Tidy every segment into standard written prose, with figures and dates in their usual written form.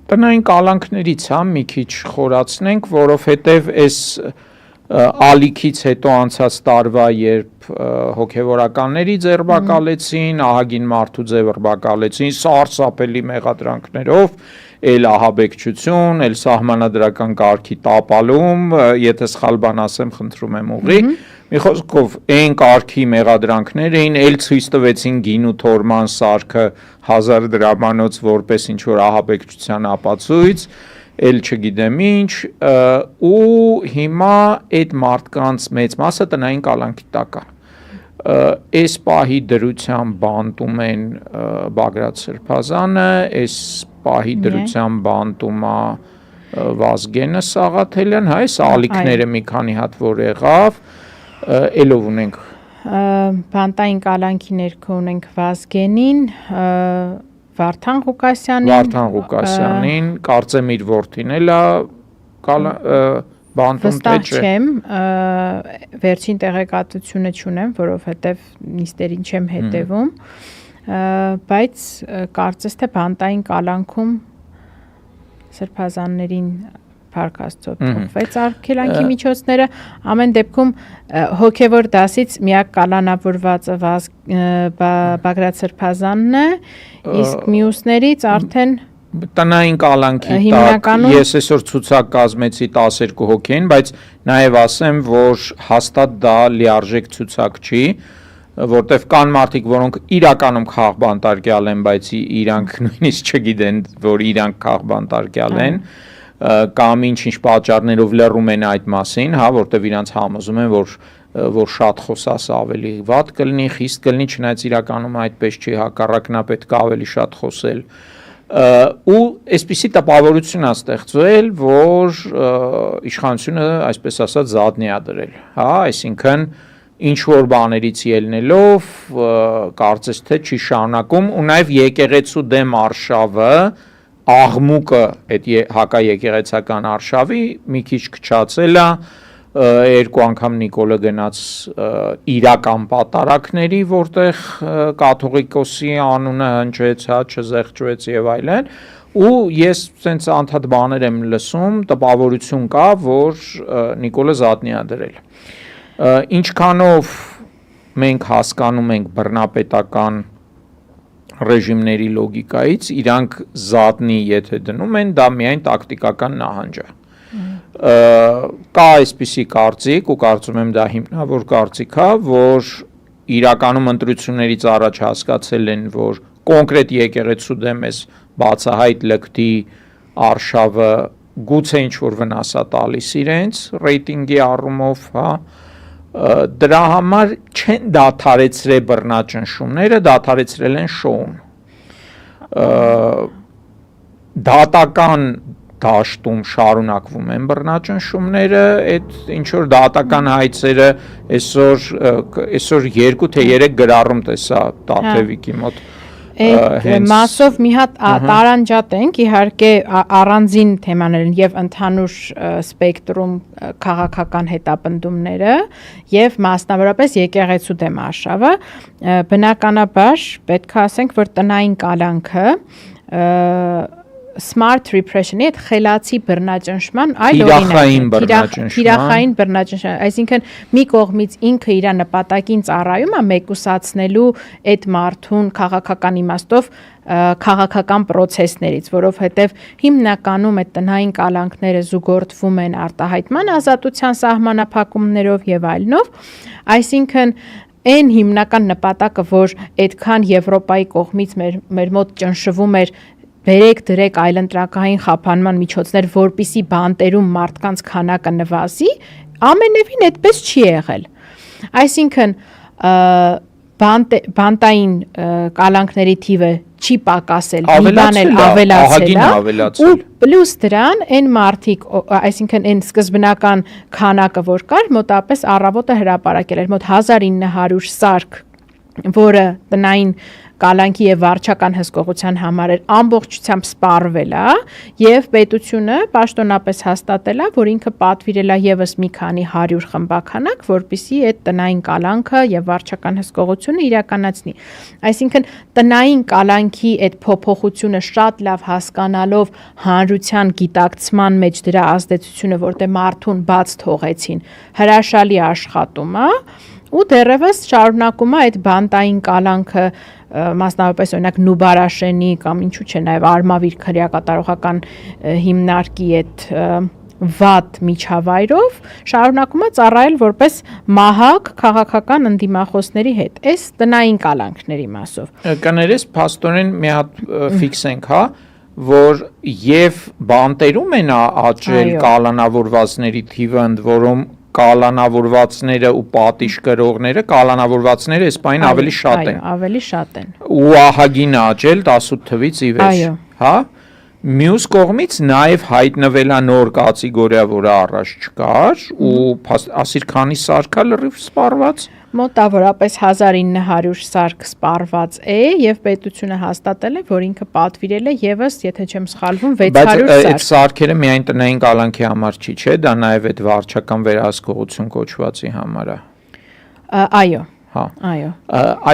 Տնային կալանքներից մի քիչ խորացնենք, որովհետև այս ալիքից հետո անցած տարվա, երբ հոգևորականների ձերբակալեցին, ահագին մարդու ձերբակալեցին, սարսափելի մեղադրանքներով, էլ ահաբեկչություն, էլ սահմանադրական կարգի տապալում, եթե սխալ բան ասեմ, խնդրում եմ ուղղի, մի խոսքով այն կարգի մեղադրանքներ էին, էլ ցույց տվեցին գինու թորման սարքը 1000 դրամանոց որպես ինչ որ ահաբեկչության ապացույց, էլ չգիտեմ ինչ, ու հիմա այդ մարդկանց մեծ մասը տնային կալանքի տակ է։ Այս պահի դրությամբ բանտում են Բագրատ Սրբազանը, այս պահի դրությամբ բանտում է Վազգենը Սաղաթելյան, այս ալիքները մի քանի հատ որ եղավ, ելով ունենք բանտային կալանքի ներքո ունենք Վազգենին, Վարդան Ղուկասյանին, կարծեմ իր որդին էլ է բանտում վստահ չեմ, վերջին տեղեկատվությունը չունեմ, որովհետև նիստերին չեմ հետևում, բայց կարծես թե բանտային կալանքում սրբազաններին Փառք Աստծո թողվեց արգելանքի միջոցները, ամեն դեպքում հոգևոր դասից միակ կալանավորվածը Բագրատ Սրբազանն է, իսկ մյուսներից արդեն տնային կալանքի տակ, ես այսօր ցուցակ կազմեցի 12 հոգին, բայց նաև ասեմ, որ հաստատ դա լիարժեք ցուցակ չի, որտեվ կան մարդիկ, որոնք իրականում քաղբանտարկյալ են, բայց իրանք նույնիսկ չգիտեն, որ իրանք քաղբանտարկյալ են, կամ ինչ պատճառներով լռում են այդ մասին, որտեվ իրանք համոզում են, որ շատ խոսած ավելի վատ կլինի, խիստ կլինի, չնայած իրականում այդպես չի, հակառակն է պետք է ավելի շատ խոսել։ Ու այսպիսի տպավորություն է ստեղծվել, որ իշխանությունը, այսպես ասած, զատնի է դրել, այսինքն ինչ որ բաներից ելնելով, կարծես թե չի շարունակում, ու նաև եկեղեցու դեմ արշավը, աղմուկը այդ հակաեկեղեցական արշավի մի քիչ քչացել է, երկու անգամ Նիկոլը գնաց իրական պատարակների, որտեղ կաթողիկոսի անունը հնչեց, չզեղչվեց եւ այլն, ու ես ցենց անդադ բաներ եմ լսում, տպավորություն կա, որ Նիկոլը զատնի է դրել։ Ինչքանով մենք հասկանում ենք բռնապետական ռեժիմների լոգիկայից, իրանք զատնի եթե դնում են, դա միայն տակտիկական նահանջ է։ Կա այսպիսի կարծիք, ու կարծում եմ դա հիմնավոր կարծիք է, որ իրականում ընտրություններից առաջ հասկացել են, որ կոնկրետ եկեղեցու դեմ էս բացահայտ լկտի արշավը գուցե ինչ որ վնաս է տալիս իրենց ռեյտինգի առումով, դրա համար չեն դադարեցրել բռնաճնշումները, դադարեցրել են շոուն։ Դատական դաշտում շարունակվում են բռնաճնշումները, այդ ինչ որ դատական հայցերը այսօր 2 թե 3 գրառում տեսա Տաթևիկի մոտ։ Մասով մի հատ տարանջատ ենք, իհարկե առանձին թեմաներ են եւ ընդհանուր սպեկտրում քաղաքական հետապնդումները եւ մասնավորապես եկեղեցու դեմ արշավը, բնականաբար պետք է ասենք, որ տնային կալանքը smart repression-ի այդ խելացի բռնաճնշման այլ օրինակ է, թիրախային բռնաճնշման, այսինքն մի կողմից ինքը իր նպատակին ծառայում է մեկուսացնելու այդ մարդուն քաղաքական իմաստով քաղաքական process-ներից, որովհետև հիմնականում այդ տնային կալանքները զուգորդվում են արտահայտման ազատության սահմանափակումներով եւ այլնով, այսինքն այն հիմնական նպատակը, որ այդքան Եվրոպայի կողմից մեր մոտ ճնշվում էր բերեք դրեք այլընտրանքային խափանման միջոցներ, որպիսի բանտերում մարդկանց քանակը նվազի, ամենևին այդպես չի եղել։ Այսինքն բանտային կալանքների թիվը չի պակասել, մի բան էլ ավելացել է, ու պլյուս դրան այն մարդիկ, այսինքն այն սկզբնական քանակը, որ կար, մոտապես առավոտը հրապարակել էր, մոտ 1900 սարք որը տնային կալանքի եւ վարչական հսկողության համար էր ամբողջությամբ սպառվել է եւ պետությունը պաշտոնապես հաստատել է, որ ինքը պատվիրել է եւս մի քանի 100 խմբականակ, որպիսի այդ տնային կալանքը եւ վարչական հսկողությունը իրականացնի։ Այսինքն տնային կալանքի այդ փոփոխությունը շատ լավ հասկանալով հանրության գիտակցման մեջ դրա ազդեցությունը, որտեղ մարդուն բաց թողեցին, հրաշալի աշխատում է ու դեռևս շարունակում է այդ բանտային կալանքը մասնավորապես օրինակ Նուբարաշենի կամ ինչու՞ չէ նաև Արմավիր քրեակատարողական հիմնարկի այդ վատ միջավայրով շարունակում է ծառայել որպես մահակ քաղաքական ընդդիմախոսների հետ այս տնային կալանքների մասով։ Կներես փաստորեն մի հատ ֆիքսենք, հա, որ եւ բանտերում են աճել կալանավորվածների թիվը, ընդ որում կալանավորվածները ու պատիժ կրողները, կալանավորվածները Իսպանիան ավելի շատ են։ Այո, ավելի շատ են։ Ու ահագին աճել 18 թվից ի վեր, հա։ Մյուս կողմից նաև հայտնվել է նոր կատեգորիա, որը առաջ չկար, ու ասիր քանի սարքա լրիվ սպառված։ Մոտավորապես 1900 սարք սպառված է եւ պետությունը հաստատել է, որ ինքը պատվիրել է եւս, եթե չեմ սխալվում, 600 սարք։ Բայց այդ սարքերը միայն տնային կալանքի համար չի, չէ՞, դա նաև այդ վարչական վերահսկողություն կոչվածի համար է։ Այո։ Հա։ Այո։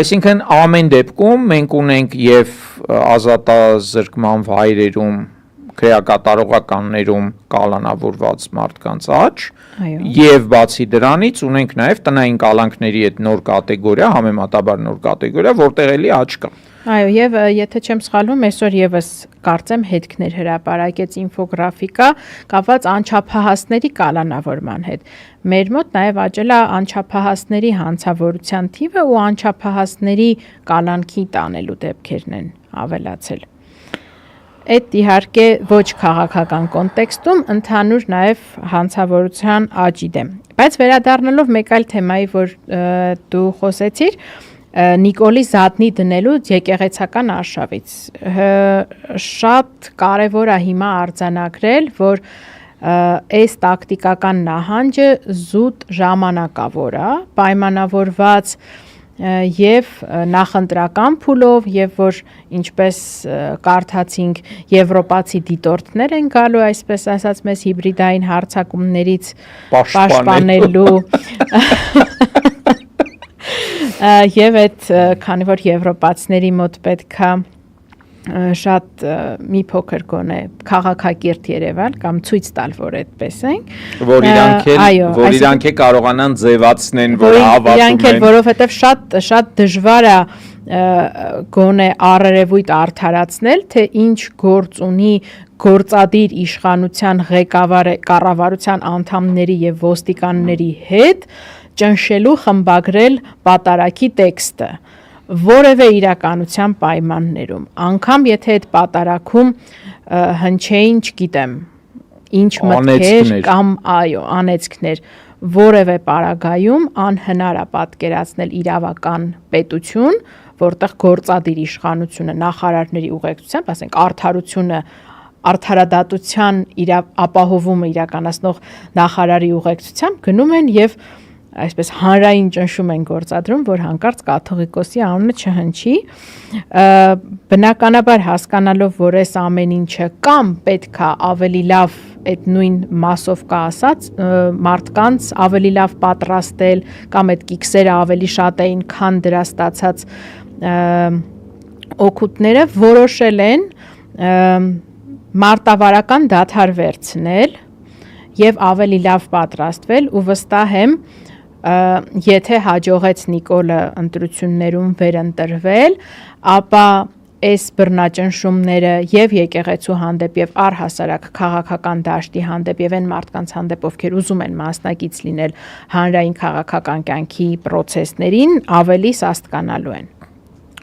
Այսինքն ամեն դեպքում մենք ունենք եւ ազատազրկման վայրերում քրեակատարողականներում կալանավորված մարդկանց աճ եւ բացի դրանից ունենք նաեւ տնային կալանքների այդ նոր կատեգորիա, համեմատաբար նոր կատեգորիա, որտեղ էլի աճ կա։ Այո, եւ եթե չեմ սխալվում, այսօր եւս կարծեմ հետքներ հրապարակեց ինֆոգրաֆիկա կապված անչափահասների կալանավորման հետ։ Մեր մոտ նաեւ աճել է անչափահասների հանցավորության թիվը ու անչափահասների կալանքի տանելու դեպքերն են ավելացել։ Այդ իհարկե ոչ քաղաքական կոնտեքստում ընդհանուր նաև հանցավորության աճի դեմ։ Բայց վերադառնալով մեկ այլ թեմայի, որ դու խոսեցիր, Նիկոլի Զատնի դնելու եկեղեցական արշավից շատ կարևոր է հիմա արձանագրել, որ այս տակտիկական նահանջը զուտ ժամանակավոր է, պայմանավորված եւ նախընտրական փուլով եւ որ ինչպես կարդացինք եվրոպացի դիտորդներ են գալու այսպես ասած մեզ հիբրիդային հարձակումներից պաշտպանելու եւ այդ քանի որ եվրոպացիների մոտ պետքա շատ մի փոքր գոնե քաղաքակիրթ երևալ կամ ցույց տալ, որ այդպես են, որ իրանք կարողանան ձևացնեն, որ հավատում են։ Իրանք էլ որովհետև շատ դժվար է գոնե առերևույթ արդարացնել, թե ինչ գործ ունի գործադիր իշխանության ղեկավարը կառավարության անդամների եւ ոստիկանների հետ ճնշելու խմբագրել պատարագի տեքստը որևէ իրականության պայմաններում, անգամ եթե այդ պատարագում հնչեին, չգիտեմ, ինչ մտքեր կամ այո, անեծքներ, որևէ պարագայում անհնար է պատկերացնել իրավական պետություն, որտեղ գործադիր իշխանությունը նախարարների ուղեկցությամբ, ասենք արդարությունը արդարադատության ապահովումը իրականացնող նախարարի ուղեկցությամբ գնում են եւ այսպես հանրային ճնշում են գործադրում, որ հանկարծ կաթողիկոսի անունը չհնչի, բնականաբար հասկանալով, որ այս ամեն ինչը կամ պետքա ավելի լավ այդ նույն մասով կա ասած, մարդկանց ավելի լավ պատրաստել, կամ այդ կիքսերը ավելի շատ էին, քան դրա ստացած օգուտները, որոշել են մարտավարական դադար վերցնել եւ ավելի լավ պատրաստվել ու վստահ եմ եթե հաջողեց Նիկոլը ընտրություններում վերընտրվել, ապա այս բռնաճնշումները եւ եկեղեցու հանդեպ եւ առհասարակ քաղաքական դաշտի հանդեպ եւ այն մարդկանց հանդեպ, ովքեր ուզում են մասնակից լինել հանրային քաղաքական կյանքի process-ներին, ավելի սաստկանալու են։